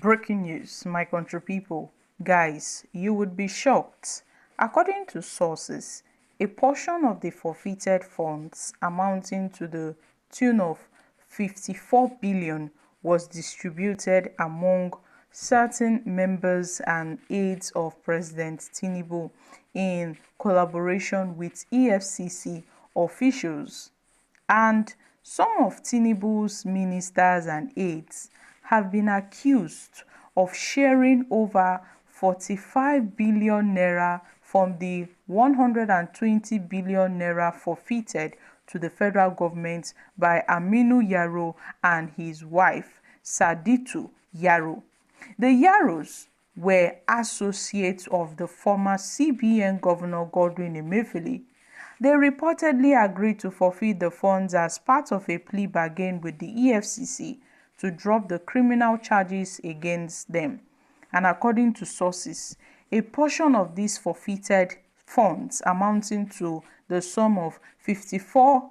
Breaking news, my country people. Guys, you would be shocked. According to sources, a portion of the forfeited funds amounting to the tune of 54 billion was distributed among certain members and aides of President Tinubu in collaboration with EFCC officials. And some of Tinubu's ministers and aides have been accused of sharing over 45 billion naira from the 120 billion naira forfeited to the federal government by Aminu Yaro and his wife, Saditu Yaro. The Yaros were associates of the former CBN Governor Godwin Emefiele. They reportedly agreed to forfeit the funds as part of a plea bargain with the EFCC to drop the criminal charges against them. And according to sources, a portion of these forfeited funds amounting to the sum of 54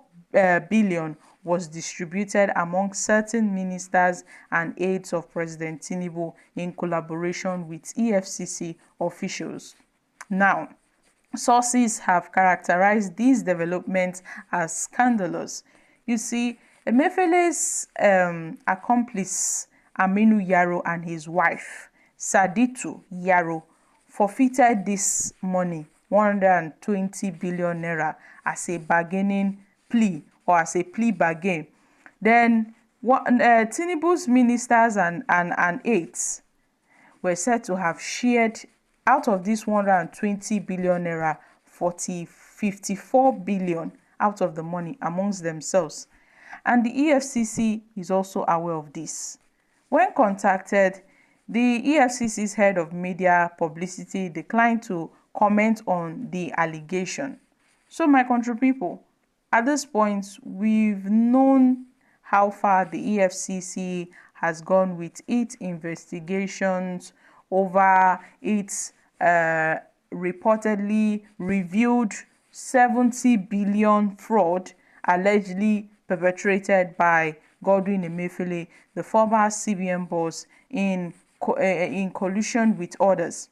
billion was distributed among certain ministers and aides of President Tinubu in collaboration with EFCC officials. Now, sources have characterized these developments as scandalous. You see, Emefiele's accomplice Aminu Yaro and his wife Saditu Yaro forfeited this money, 120 billion naira, as a bargaining plea or as a plea bargain. Then Tinubu's ministers and aides were said to have shared out of this 120 billion naira, 54 billion out of the money amongst themselves. And the EFCC is also aware of this. When contacted, the EFCC's head of media publicity declined to comment on the allegation. So, my country people, at this point, we've known how far the EFCC has gone with its investigations over its reportedly revealed 70 billion fraud allegedly perpetrated by Godwin Emefiele, the former CBN boss, in collusion with others.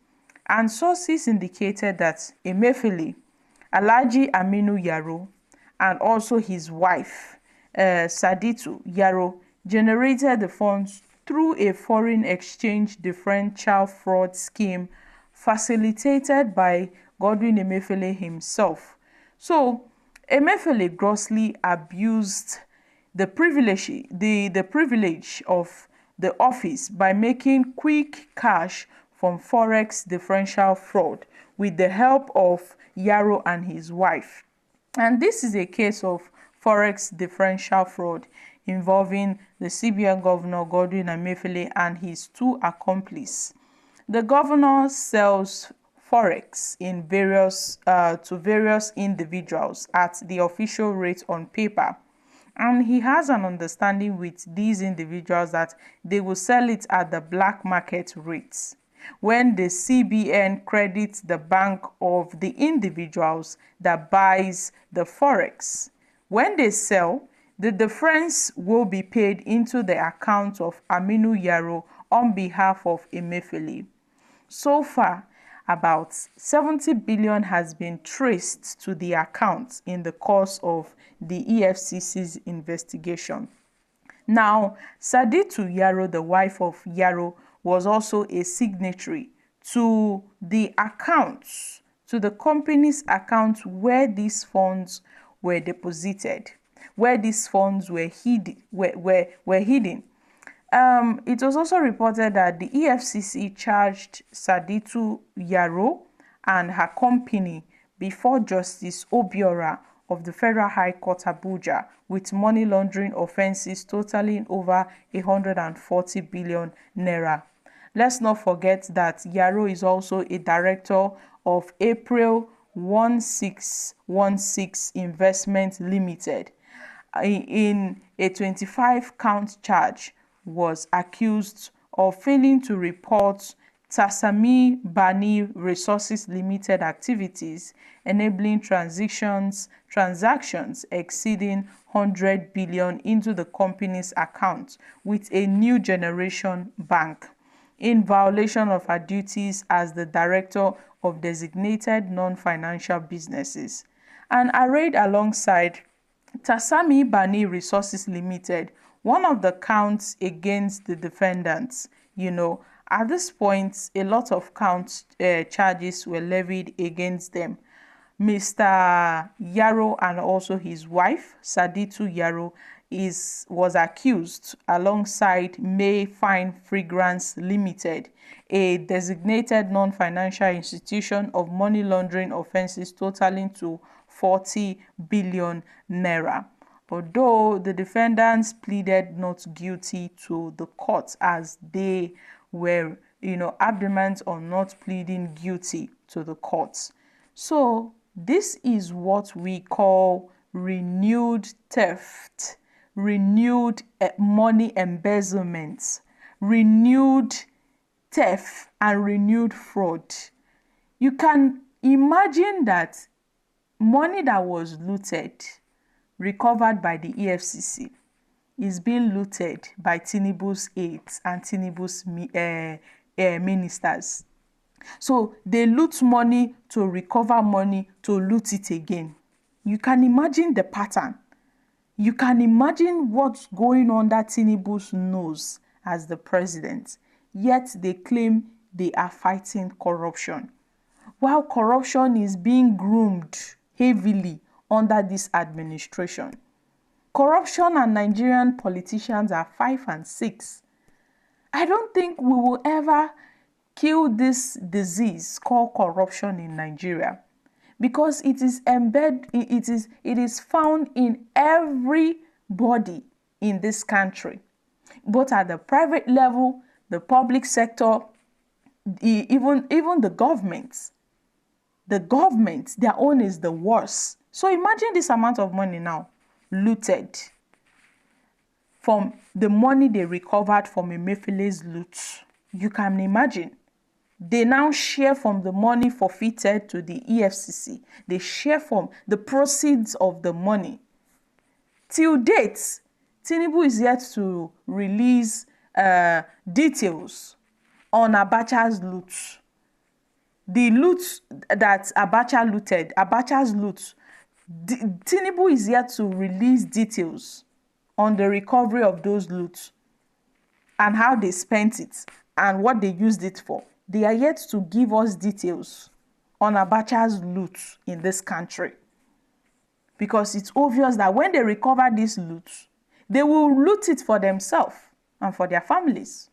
And sources indicated that Emefiele, Alhaji Aminu Yaro, and also his wife, Saditu Yaro, generated the funds through a foreign exchange differential fraud scheme facilitated by Godwin Emefiele himself. So, Emefiele grossly abused the privilege of the office by making quick cash from forex differential fraud with the help of Yaro and his wife. And this is a case of forex differential fraud involving the CBN Governor Godwin Emefiele and his two accomplices. The governor sells forex in to various individuals at the official rate on paper, and he has an understanding with these individuals that they will sell it at the black market rates. When the CBN credits the bank of the individuals that buys the forex, when they sell, the difference will be paid into the account of Aminu Yaro on behalf of Emefiele. So far, about 70 billion has been traced to the account in the course of the EFCC's investigation. Now, Saditu Yaro, the wife of Yaro, was also a signatory to the accounts, to the company's account where these funds were deposited, where these funds were hidden. It was also reported that the EFCC charged Saditu Yaro and her company before Justice Obiora of the Federal High Court Abuja with money laundering offenses totaling over 140 billion naira. Let's not forget that Yaro is also a director of April 1616 Investment Limited. In a 25-count charge, was accused of failing to report Tasami Bani Resources Limited activities, enabling transactions exceeding 100 billion into the company's account with a new generation bank. in violation of her duties as the director of designated non-financial businesses, and arrayed alongside Tasami Bani Resources Limited, one of the counts against the defendants. At this point, a lot of charges were levied against them. Mr. Yaro and also his wife, Saditu Yaro, was accused alongside May Fine Fragrance Limited, a designated non-financial institution, of money laundering offences totaling to 40 billion naira. Although the defendants pleaded not guilty to the court, as they were, adamant on not pleading guilty to the courts. So this is what we call renewed theft, renewed money embezzlement, renewed theft, and renewed fraud. You can imagine that money that was looted, recovered by the EFCC, is being looted by Tinubu's aides and Tinubu's ministers. So they loot money to recover money to loot it again. You can imagine the pattern. You can imagine what's going on under Tinubu's nose as the president. Yet they claim they are fighting corruption, while corruption is being groomed heavily under this administration. Corruption and Nigerian politicians are 5 and 6. I don't think we will ever kill this disease called corruption in Nigeria, because it is found in everybody in this country, both at the private level, the public sector, even the government. The government, their own is the worst. So imagine this amount of money now looted from the money they recovered from Emefiele's loot. You can imagine. They now share from the money forfeited to the EFCC. They share from the proceeds of the money. Till date, Tinubu is yet to release details on Abacha's loot. The loot that Abacha looted, Abacha's loot, Tinubu is yet to release details on the recovery of those loots and how they spent it and what they used it for. They are yet to give us details on Abacha's loot in this country, because it's obvious that when they recover these loot, they will loot it for themselves and for their families,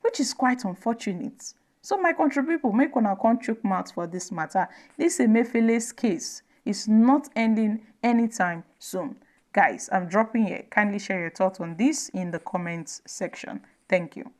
which is quite unfortunate. So my country people, make una come chook mouth for this matter. This Emefiele's case is not ending anytime soon. Guys, I'm dropping here. Kindly share your thoughts on this in the comments section. Thank you.